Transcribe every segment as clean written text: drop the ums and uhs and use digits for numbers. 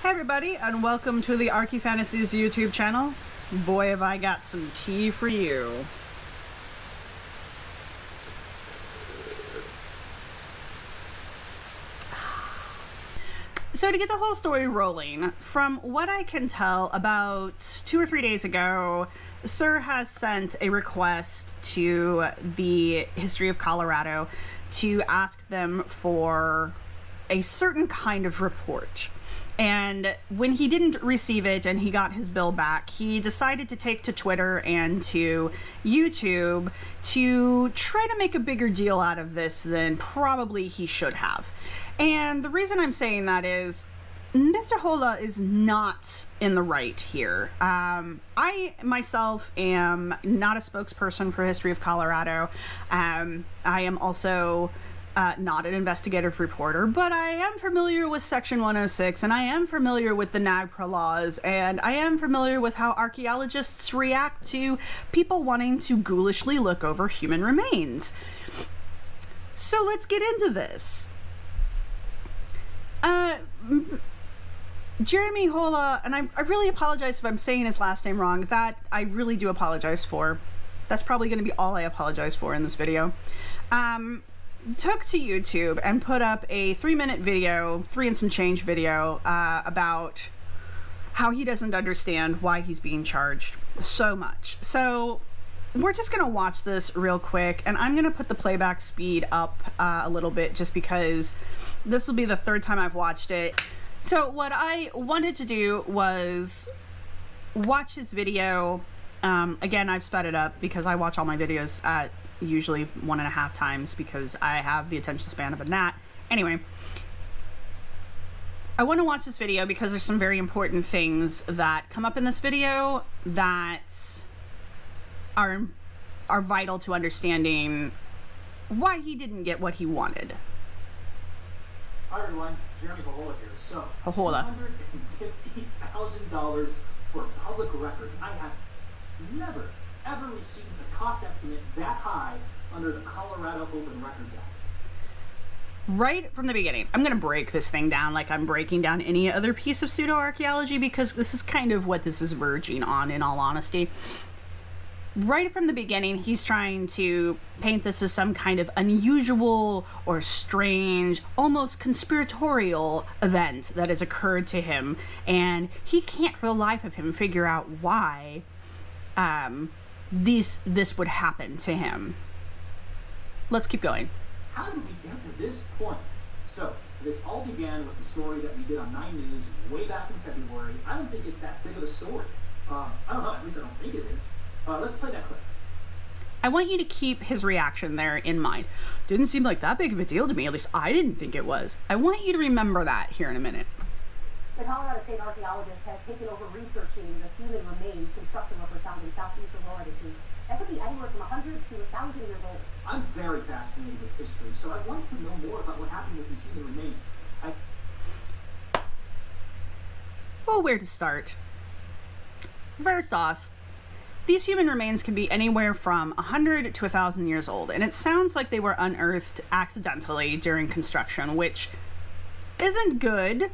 Hey everybody, and welcome to the Arky Fantasies YouTube channel. Boy, have I got some tea for you. So to get the whole story rolling, from what I can tell, about 2 or 3 days ago, Sir has sent a request to the History of Colorado to ask them for a certain kind of report. And when he didn't receive it and he got his bill back, he decided to take to Twitter and to YouTube to try to make a bigger deal out of this than probably he should have. And the reason I'm saying that is Mr. Jojola is not in the right here. I myself am not a spokesperson for History of Colorado. I am also not an investigative reporter, but I am familiar with Section 106, and I am familiar with the NAGPRA laws, and I am familiar with how archaeologists react to people wanting to ghoulishly look over human remains. So let's get into this. Jeremy Jojola, and I really apologize if I'm saying his last name wrong. That I really do apologize for. That's probably going to be all I apologize for in this video. Took to YouTube and put up a 3-minute video, 3 and some change video, about how he doesn't understand why he's being charged so much. So we're just gonna watch this real quick, and I'm gonna put the playback speed up a little bit just because this will be the 3rd time I've watched it. So what I wanted to do was watch his video. Again, I've sped it up because I watch all my videos at usually 1.5 times because I have the attention span of a gnat. Anyway, I want to watch this video because there's some very important things that come up in this video that are vital to understanding why he didn't get what he wanted. Hi everyone, Jeremy Jojola here. So, Jojola. $250,000 for public records. I have never ever received a cost estimate that high under the Colorado Open Records Act. Right from the beginning, I'm going to break this thing down like I'm breaking down any other piece of pseudo-archaeology because this is kind of what this is verging on, in all honesty. Right from the beginning, he's trying to paint this as some kind of unusual or strange, almost conspiratorial event that has occurred to him, and he can't for the life of him figure out why this would happen to him. Let's keep going. How did we get to this point? So, this all began with the story that we did on 9 News way back in February. I don't think it's that big of a story. I don't know, at least I don't think it is. Let's play that clip. I want you to keep his reaction there in mind. Didn't seem like that big of a deal to me, at least I didn't think it was. I want you to remember that here in a minute. The Colorado State archaeologist has taken over researching the human remains construction workers found in southeast Aurora this week. That could be anywhere from 100 to 1,000 years old. I'm very fascinated with history, so I want to know more about what happened with these human remains. Well, where to start? First off, these human remains can be anywhere from 100 to 1,000 years old, and it sounds like they were unearthed accidentally during construction, which isn't good.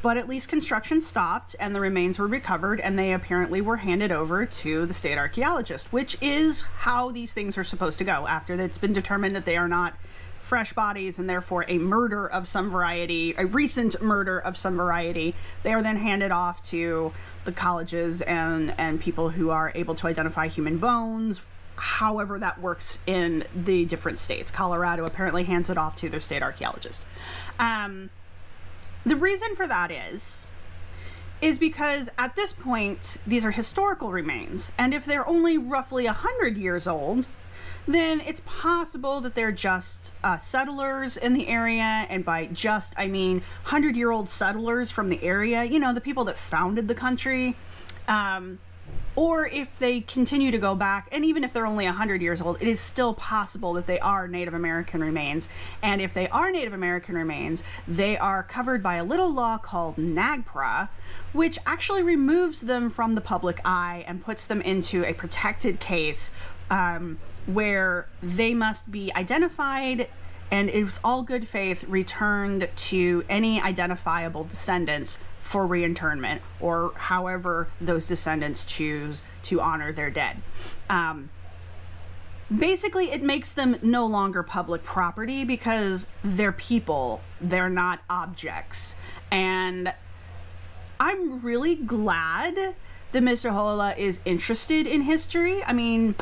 But at least construction stopped and the remains were recovered, and they apparently were handed over to the state archaeologist, which is how these things are supposed to go. After it's been determined that they are not fresh bodies and therefore a murder of some variety, a recent murder of some variety, they are then handed off to the colleges and people who are able to identify human bones, however that works in the different states. Colorado apparently hands it off to their state archaeologist. The reason for that is because at this point, these are historical remains, and if they're only roughly 100 years old, then it's possible that they're just settlers in the area, and by just, I mean 100-year-old settlers from the area, you know, the people that founded the country. Or if they continue to go back, and even if they're only 100 years old, it is still possible that they are Native American remains. And if they are Native American remains, they are covered by a little law called NAGPRA, which actually removes them from the public eye and puts them into a protected case where they must be identified and with all good faith returned to any identifiable descendants for reinternment, or however those descendants choose to honor their dead. Basically, it makes them no longer public property because they're people, they're not objects. And I'm really glad that Mr. Jojola is interested in history. I mean,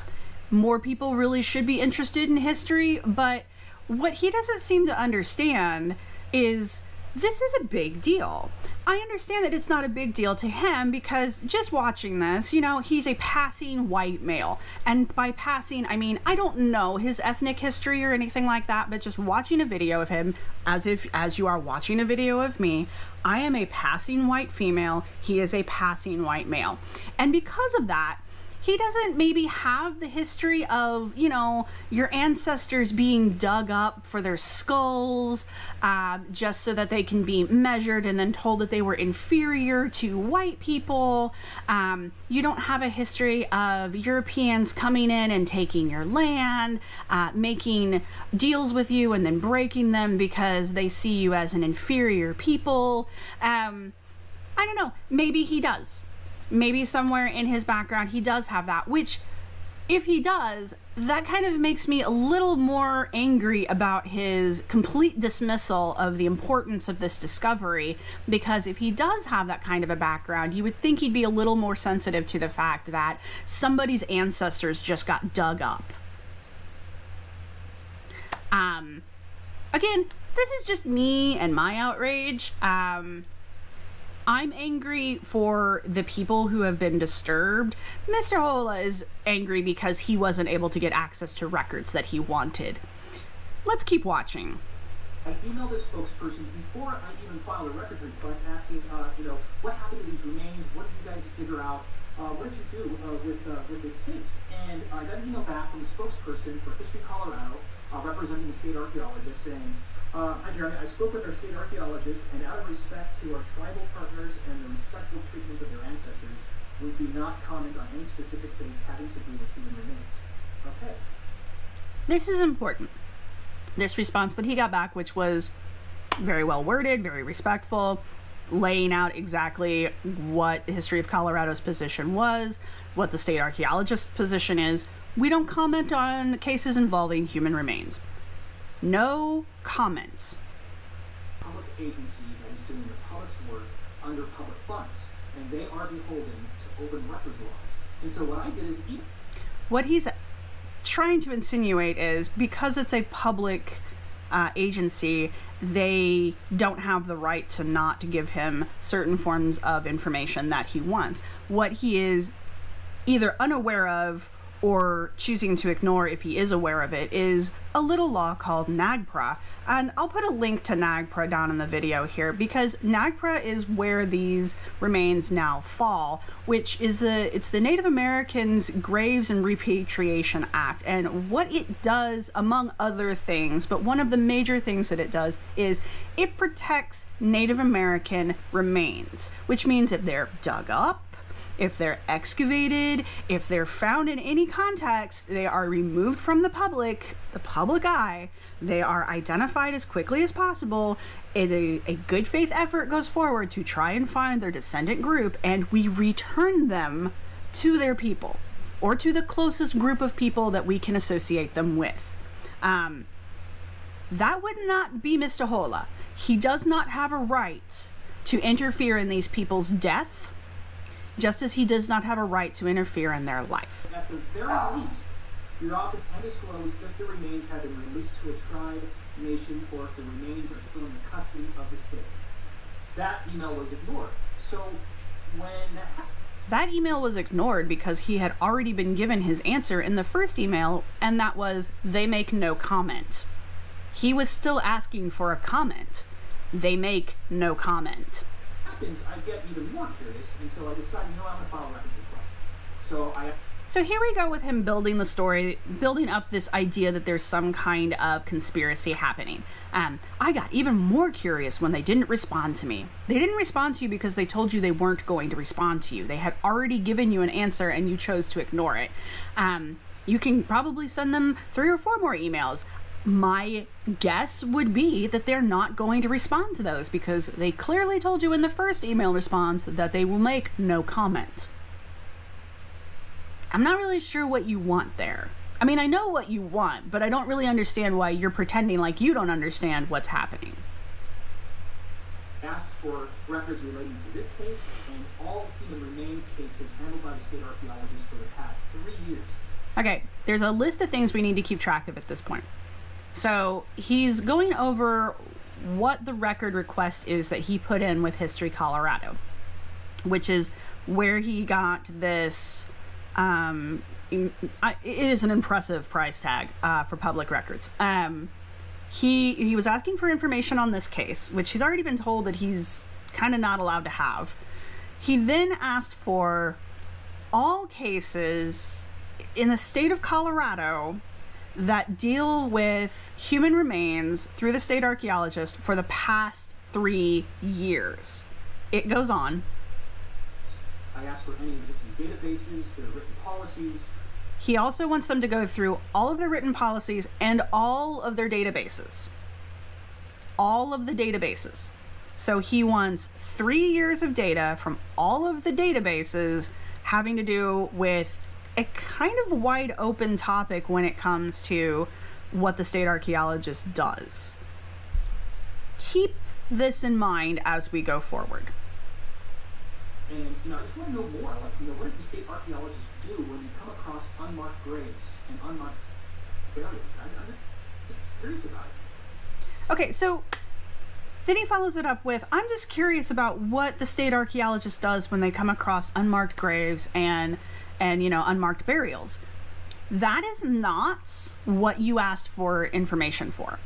more people really should be interested in history, but what he doesn't seem to understand is this is a big deal. I understand that it's not a big deal to him because just watching this, you know, he's a passing white male. And by passing, I mean, I don't know his ethnic history or anything like that, but just watching a video of him, as you are watching a video of me, I am a passing white female, he is a passing white male. And because of that, he doesn't maybe have the history of, you know, your ancestors being dug up for their skulls just so that they can be measured and then told that they were inferior to white people. You don't have a history of Europeans coming in and taking your land, making deals with you and then breaking them because they see you as an inferior people. I don't know, maybe he does. Maybe somewhere in his background he does have that, which if he does, that kind of makes me a little more angry about his complete dismissal of the importance of this discovery, because if he does have that kind of a background, you would think he'd be a little more sensitive to the fact that somebody's ancestors just got dug up. Again, this is just me and my outrage. I'm angry for the people who have been disturbed. Mr. Jojola is angry because he wasn't able to get access to records that he wanted. Let's keep watching. I emailed this spokesperson before I even filed a records request asking, you know, what happened to these remains? What did you guys figure out? What did you do with this case? And I got an email back from the spokesperson for History Colorado, representing the state archaeologist, saying, hi Jeremy, I spoke with our state archaeologist, and out of respect to our tribal partners and the respectful treatment of their ancestors, we do not comment on any specific case having to do with human remains. Okay. This is important. This response that he got back, which was very well worded, very respectful, laying out exactly what the History of Colorado's position was, what the state archaeologist's position is. We don't comment on cases involving human remains. No comments. Public agency that is doing the public's work under public funds, and they are beholden to open records laws. And so what I did is... What he's trying to insinuate is because it's a public agency, they don't have the right to not give him certain forms of information that he wants. What he is either unaware of or choosing to ignore if he is aware of it is a little law called NAGPRA. And I'll put a link to NAGPRA down in the video here because NAGPRA is where these remains now fall, which is it's the Native Americans Graves and Repatriation Act. And what it does, among other things, but one of the major things that it does is it protects Native American remains, which means if they're dug up, if they're excavated, if they're found in any context, they are removed from the public eye, they are identified as quickly as possible, a good faith effort goes forward to try and find their descendant group, and we return them to their people, or to the closest group of people that we can associate them with. That would not be Mr. Jojola. He does not have a right to interfere in these people's death, just as he does not have a right to interfere in their life. At the very least, your office can disclose if the remains have been released to a tribe, nation, or if the remains are still in the custody of the state. That email was ignored. So when that happened... That email was ignored because he had already been given his answer in the first email, and that was, they make no comment. He was still asking for a comment. They make no comment. I get even more curious, and so I decided, you know, I'm going to file a records request. So here we go with him building the story, building up this idea that there's some kind of conspiracy happening. I got even more curious when they didn't respond to me. They didn't respond to you because they told you they weren't going to respond to you. They had already given you an answer and you chose to ignore it. You can probably send them 3 or 4 more emails. My guess would be that they're not going to respond to those because they clearly told you in the first email response that they will make no comment. I'm not really sure what you want there. I mean, I know what you want, but I don't really understand why you're pretending like you don't understand what's happening. Asked for records relating to this case and all human remains cases handled by the state archaeologists for the past 3 years. Okay, there's a list of things we need to keep track of at this point. So he's going over what the record request is that he put in with History Colorado, which is where he got this. It is an impressive price tag for public records. He was asking for information on this case, which he's already been told that he's kind of not allowed to have. He then asked for all cases in the state of Colorado that deal with human remains through the state archaeologist for the past 3 years. It goes on. I asked for any existing databases, their written policies. He also wants them to go through all of their written policies and all of their databases. All of the databases. So he wants 3 years of data from all of the databases having to do with a kind of wide open topic when it comes to what the state archaeologist does. Keep this in mind as we go forward. And, I just want to know more. What does the state archaeologist do when you come across unmarked graves and unmarked burials? I'm just curious about it. Okay, so then he follows it up with, I'm just curious about what the state archaeologist does when they come across unmarked graves and unmarked burials. That is not what you asked for information for.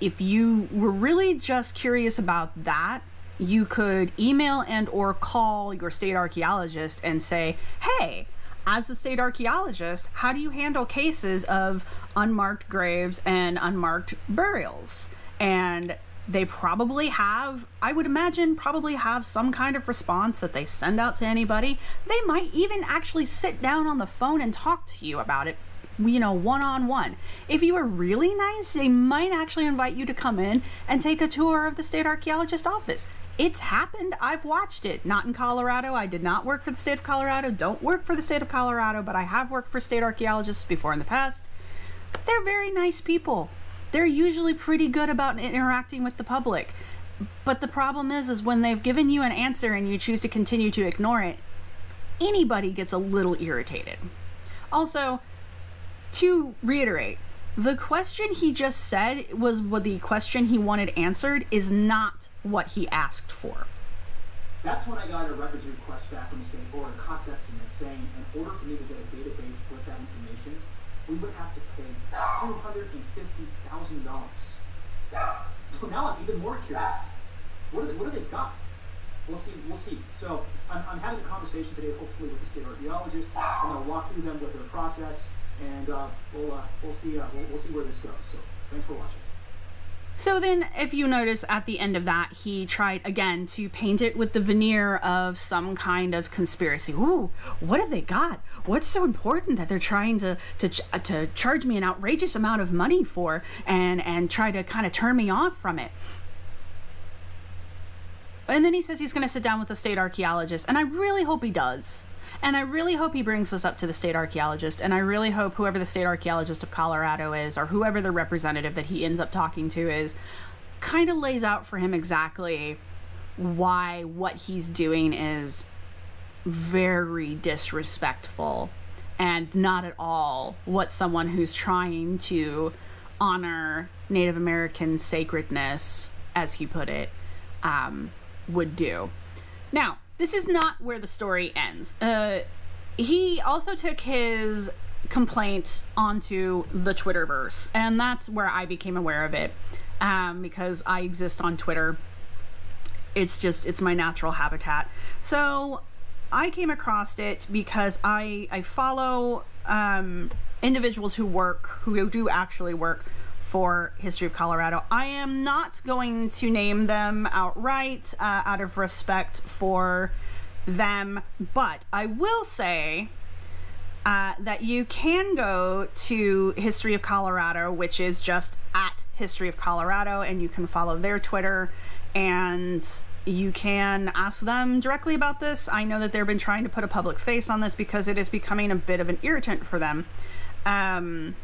If you were really just curious about that, you could email and or call your state archaeologist and say, hey, as the state archaeologist, how do you handle cases of unmarked graves and unmarked burials? And they probably have, I would imagine, probably have some kind of response that they send out to anybody. They might even actually sit down on the phone and talk to you about it, one-on-one. If you are really nice, they might actually invite you to come in and take a tour of the state archaeologist office. It's happened. I've watched it. Not in Colorado. I did not work for the state of Colorado. Don't work for the state of Colorado, but I have worked for state archaeologists before in the past. They're very nice people. They're usually pretty good about interacting with the public. But the problem is when they've given you an answer and you choose to continue to ignore it, anybody gets a little irritated. Also, to reiterate, the question he just said was what the question he wanted answered is not what he asked for. That's when I got a records request back from the state or a cost estimate saying in order for me to get a database with that information, we would have to pay $250,000. So now I'm even more curious. What do they got? We'll see. So I'm having a conversation today, hopefully with the state archaeologist. I'm going to walk through them with their process, and we'll see where this goes. So thanks for watching. So then, if you notice at the end of that, he tried again to paint it with the veneer of some kind of conspiracy. Ooh, what have they got? What's so important that they're trying to charge me an outrageous amount of money for and try to kind of turn me off from it? And then he says he's going to sit down with the state archaeologist, and I really hope he does. And I really hope he brings this up to the state archaeologist, and I really hope whoever the state archaeologist of Colorado is, or whoever the representative that he ends up talking to is, kind of lays out for him exactly why what he's doing is very disrespectful and not at all what someone who's trying to honor Native American sacredness, as he put it, would do. Now, this is not where the story ends. He also took his complaint onto the Twitterverse, and that's where I became aware of it, because I exist on Twitter. It's my natural habitat. So I came across it because I follow individuals who do actually work for History of Colorado. I am not going to name them outright out of respect for them, but I will say that you can go to History of Colorado, which is just at History of Colorado, and you can follow their Twitter, and you can ask them directly about this. I know that they've been trying to put a public face on this because it is becoming a bit of an irritant for them. And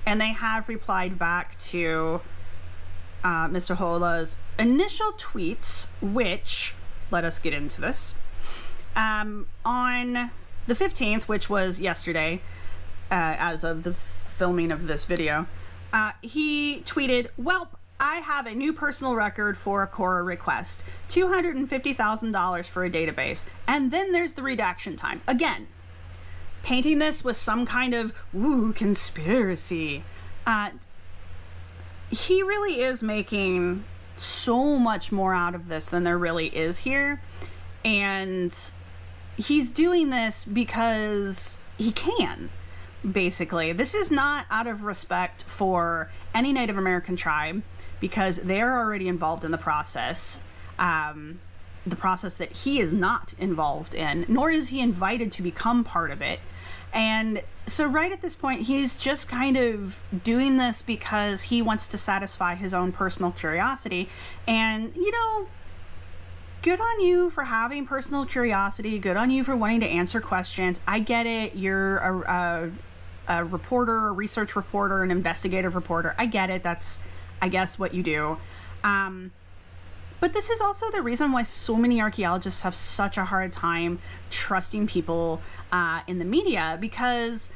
they have replied back to Mr. Jojola's initial tweets, which, let us get into this. On the 15th, which was yesterday, as of the filming of this video, he tweeted, "Welp, I have a new personal record for a Quora request. $250,000 for a database. And then there's the redaction time." Again, painting this with some kind of, ooh, conspiracy. He really is making so much more out of this than there really is here. And he's doing this because he can, basically. This is not out of respect for any Native American tribe, because they're already involved in the process that he is not involved in, nor is he invited to become part of it. And so right at this point, he's just kind of doing this because he wants to satisfy his own personal curiosity. And, you know, good on you for having personal curiosity. Good on you for wanting to answer questions. I get it. You're a reporter, a research reporter, an investigative reporter. I get it. That's, I guess, what you do. But this is also the reason why so many archaeologists have such a hard time trusting people in the media, because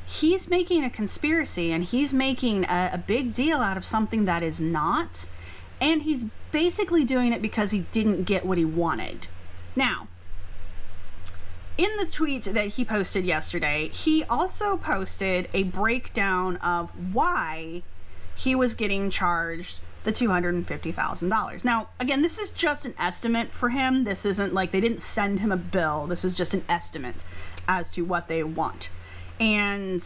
he's making a conspiracy and he's making a big deal out of something that is not. And he's basically doing it because he didn't get what he wanted. Now, in the tweet that he posted yesterday, he also posted a breakdown of why he was getting charged the $250,000. Now, again, this is just an estimate for him. This isn't like they didn't send him a bill. This is just an estimate as to what they want. And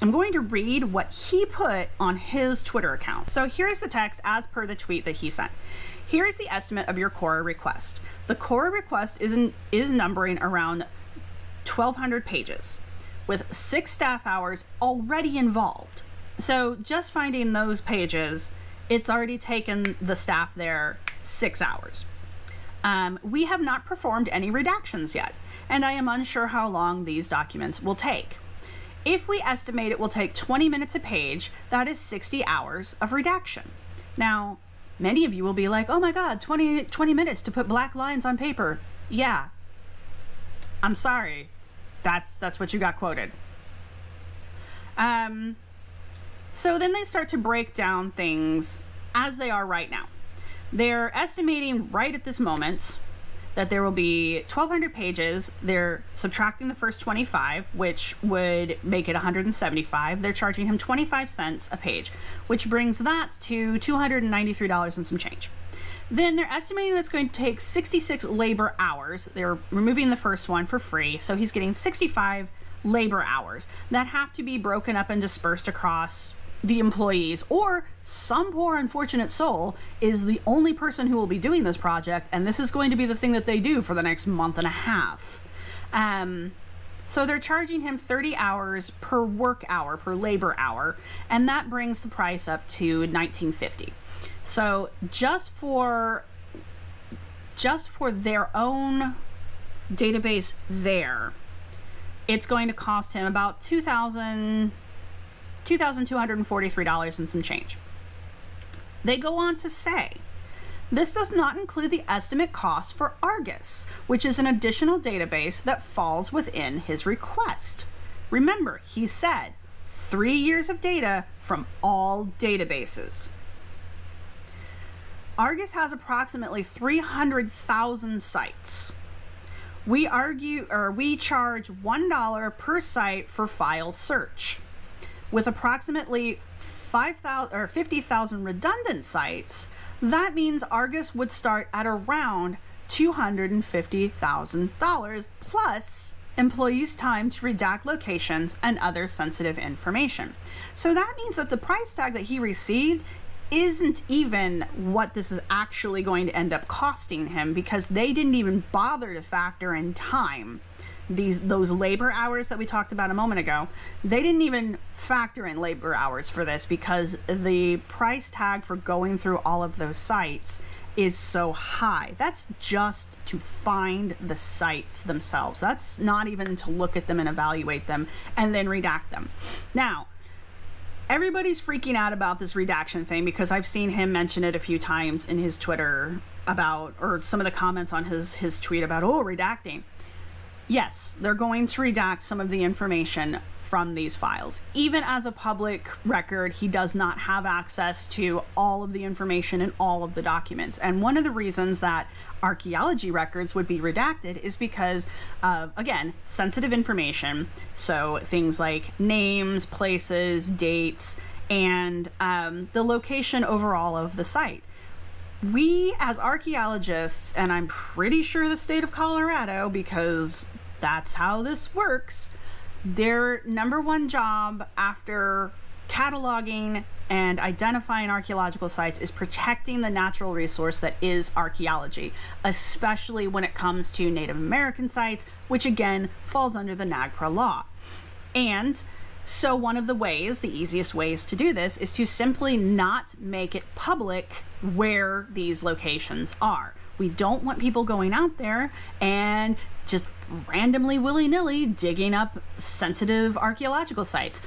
I'm going to read what he put on his Twitter account. So here's the text as per the tweet that he sent. "Here is the estimate of your Quora request. The Quora request is numbering around 1,200 pages, with 6 staff hours already involved." So just finding those pages, it's already taken the staff there 6 hours. "We have not performed any redactions yet, and I am unsure how long these documents will take. If we estimate it will take 20 minutes a page, that is 60 hours of redaction." Now, many of you will be like, "Oh my God, 20 minutes to put black lines on paper." Yeah, I'm sorry. That's what you got quoted. So then they start to break down things as they are right now. They're estimating right at this moment that there will be 1,200 pages. They're subtracting the first 25, which would make it 175. They're charging him 25 cents a page, which brings that to $293 and some change. Then they're estimating that's going to take 66 labor hours. They're removing the first one for free, so he's getting 65 labor hours that have to be broken up and dispersed across the employees, or some poor unfortunate soul is the only person who will be doing this project, and this is going to be the thing that they do for the next month and a half. So they're charging him 30 hours per work hour, per labor hour, and that brings the price up to $19.50. So just for their own database there, it's going to cost him about $2,243 and some change. They go on to say, "This does not include the estimate cost for Argus, which is an additional database that falls within his request." Remember, he said 3 years of data from all databases. Argus has approximately 300,000 sites. We charge $1 per site for file search. With approximately 50,000 redundant sites, that means Argus would start at around $250,000 plus employees' time to redact locations and other sensitive information. So that means that the price tag that he received isn't even what this is actually going to end up costing him, because they didn't even bother to factor in time those labor hours that we talked about a moment ago, they didn't even factor in labor hours for this because the price tag for going through all of those sites is so high. That's just to find the sites themselves. That's not even to look at them and evaluate them and then redact them. Now, everybody's freaking out about this redaction thing because I've seen him mention it a few times in his Twitter about, or some of the comments on his tweet about, oh, redacting. Yes, they're going to redact some of the information from these files. Even as a public record, he does not have access to all of the information in all of the documents. And one of the reasons that archaeology records would be redacted is because of, again, sensitive information. So things like names, places, dates, and the location overall of the site. We as archaeologists, and I'm pretty sure the state of Colorado, because that's how this works, their number one job after cataloging and identifying archaeological sites is protecting the natural resource that is archaeology, especially when it comes to Native American sites, which again falls under the NAGPRA law. And so one of the ways, the easiest ways to do this, is to simply not make it public where these locations are. We don't want people going out there and just randomly willy-nilly digging up sensitive archaeological sites.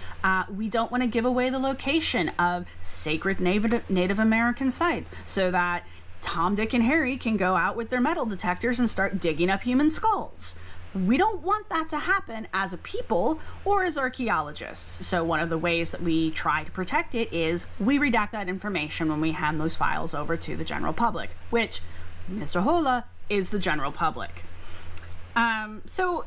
We don't want to give away the location of sacred Native American sites so that Tom, Dick, and Harry can go out with their metal detectors and start digging up human skulls. We don't want that to happen as a people or as archaeologists. So one of the ways that we try to protect it is we redact that information when we hand those files over to the general public, which Mr. Jojola is the general public. So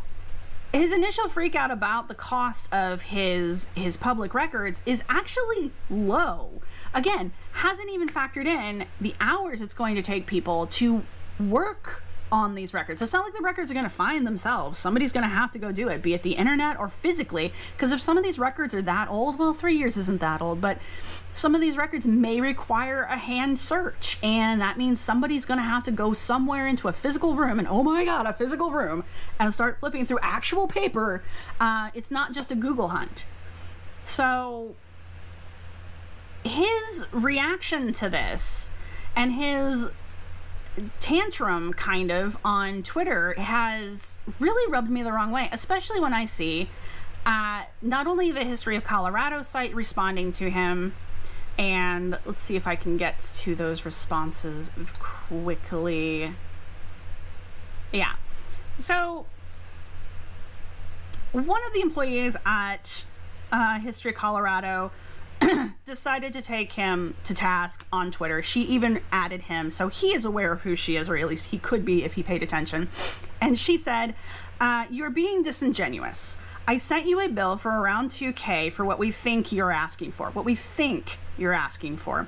his initial freak out about the cost of his public records is actually low. Again, hasn't even factored in the hours it's going to take people to work on these records. It's not like the records are going to find themselves. Somebody's going to have to go do it, be it the internet or physically, because if some of these records are that old, well, 3 years isn't that old, but some of these records may require a hand search, and that means somebody's going to have to go somewhere into a physical room, and oh my god, a physical room, and start flipping through actual paper. It's not just a Google hunt. So his reaction to this and his tantrum kind of on Twitter has really rubbed me the wrong way, especially when I see not only the History of Colorado site responding to him, and let's see if I can get to those responses quickly. Yeah, so one of the employees at History of Colorado decided to take him to task on Twitter. She even added him, so he is aware of who she is, or at least he could be if he paid attention. And she said, "You're being disingenuous. I sent you a bill for around $2,000 for what we think you're asking for. What we think you're asking for.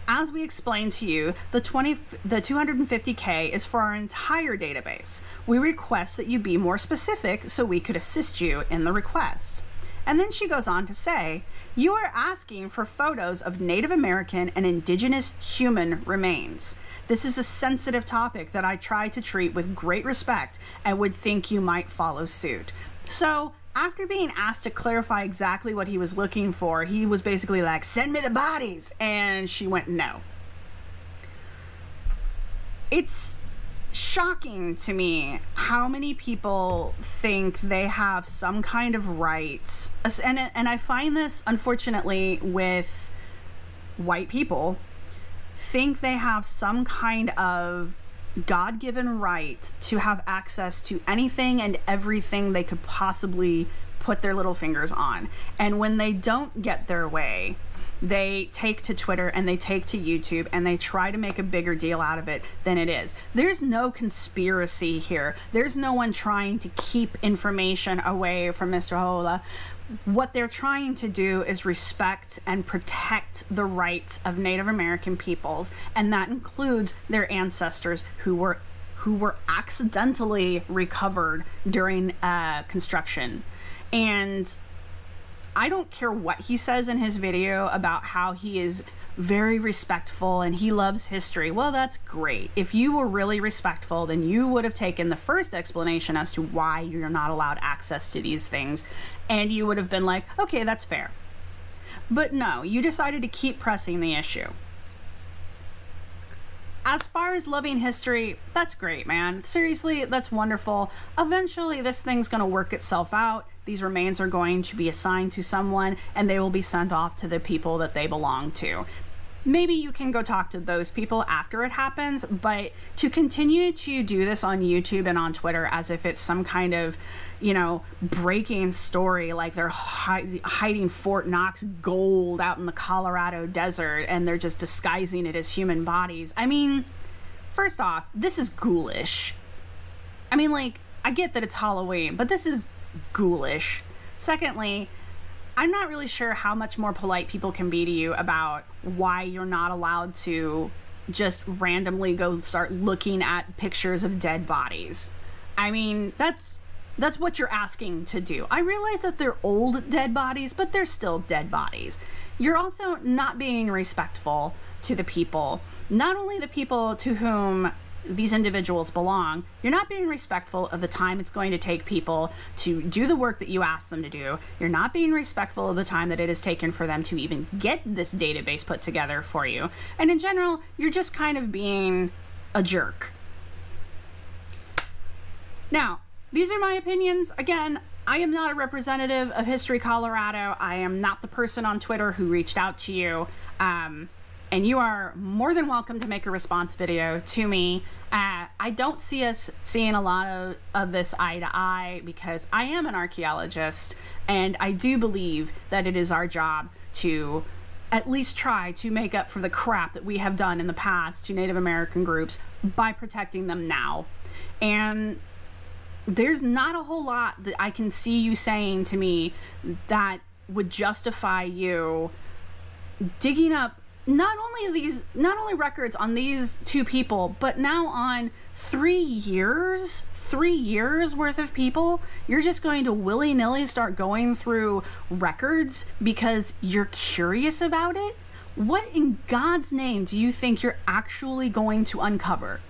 As we explained to you, the $250,000 is for our entire database. We request that you be more specific so we could assist you in the request." And then she goes on to say, "You are asking for photos of Native American and indigenous human remains. This is a sensitive topic that I try to treat with great respect and would think you might follow suit." So after being asked to clarify exactly what he was looking for, he was basically like, "Send me the bodies." And she went, "No." It's shocking to me how many people think they have some kind of rights, and I find this unfortunately with white people, think they have some kind of God-given right to have access to anything and everything they could possibly put their little fingers on. And when they don't get their way, they take to Twitter and they take to YouTube and they try to make a bigger deal out of it than it is. There's no conspiracy here. There's no one trying to keep information away from Mr. Jojola. What they're trying to do is respect and protect the rights of Native American peoples, and that includes their ancestors who were accidentally recovered during construction. And I don't care what he says in his video about how he is very respectful and he loves history. Well, that's great. If you were really respectful, then you would have taken the first explanation as to why you're not allowed access to these things, and you would have been like, okay, that's fair. But no, you decided to keep pressing the issue. As far as loving history, that's great, man. Seriously, that's wonderful. Eventually, this thing's going to work itself out. These remains are going to be assigned to someone, and they will be sent off to the people that they belong to. Maybe you can go talk to those people after it happens, but to continue to do this on YouTube and on Twitter as if it's some kind of, you know, breaking story, like they're hiding Fort Knox gold out in the Colorado desert and they're just disguising it as human bodies. I mean, first off, this is ghoulish. I mean, like, I get that it's Halloween, but this is ghoulish. Secondly, I'm not really sure how much more polite people can be to you about why you're not allowed to just randomly go start looking at pictures of dead bodies. I mean, that's what you're asking to do. I realize that they're old dead bodies, but they're still dead bodies. You're also not being respectful to the people, not only the people to whom these individuals belong. You're not being respectful of the time it's going to take people to do the work that you asked them to do. You're not being respectful of the time that it has taken for them to even get this database put together for you. And in general, you're just kind of being a jerk. Now, these are my opinions. Again, I am not a representative of History Colorado. I am not the person on Twitter who reached out to you. And you are more than welcome to make a response video to me. I don't see us seeing a lot of this eye to eye because I am an archaeologist, and I do believe that it is our job to at least try to make up for the crap that we have done in the past to Native American groups by protecting them now. And there's not a whole lot that I can see you saying to me that would justify you digging up not only records on these two people, but now on 3 years worth of people. You're just going to willy-nilly start going through records because you're curious about it? What in God's name do you think you're actually going to uncover?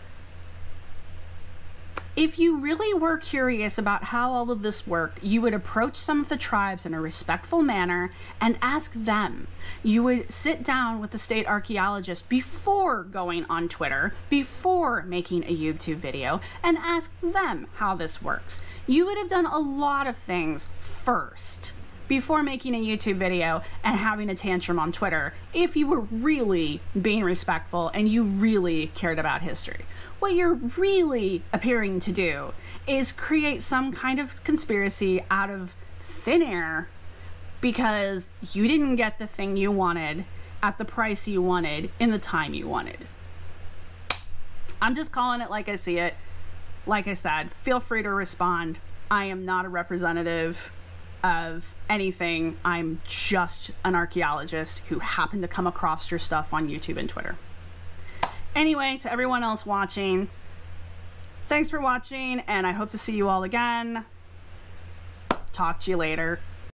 If you really were curious about how all of this worked, you would approach some of the tribes in a respectful manner and ask them. You would sit down with the state archaeologist before going on Twitter, before making a YouTube video, and ask them how this works. You would have done a lot of things first before making a YouTube video and having a tantrum on Twitter if you were really being respectful and you really cared about history. What you're really appearing to do is create some kind of conspiracy out of thin air because you didn't get the thing you wanted at the price you wanted in the time you wanted. I'm just calling it like I see it. Like I said, feel free to respond. I am not a representative of anything. I'm just an archaeologist who happened to come across your stuff on YouTube and Twitter. Anyway, to everyone else watching, thanks for watching, and I hope to see you all again. Talk to you later.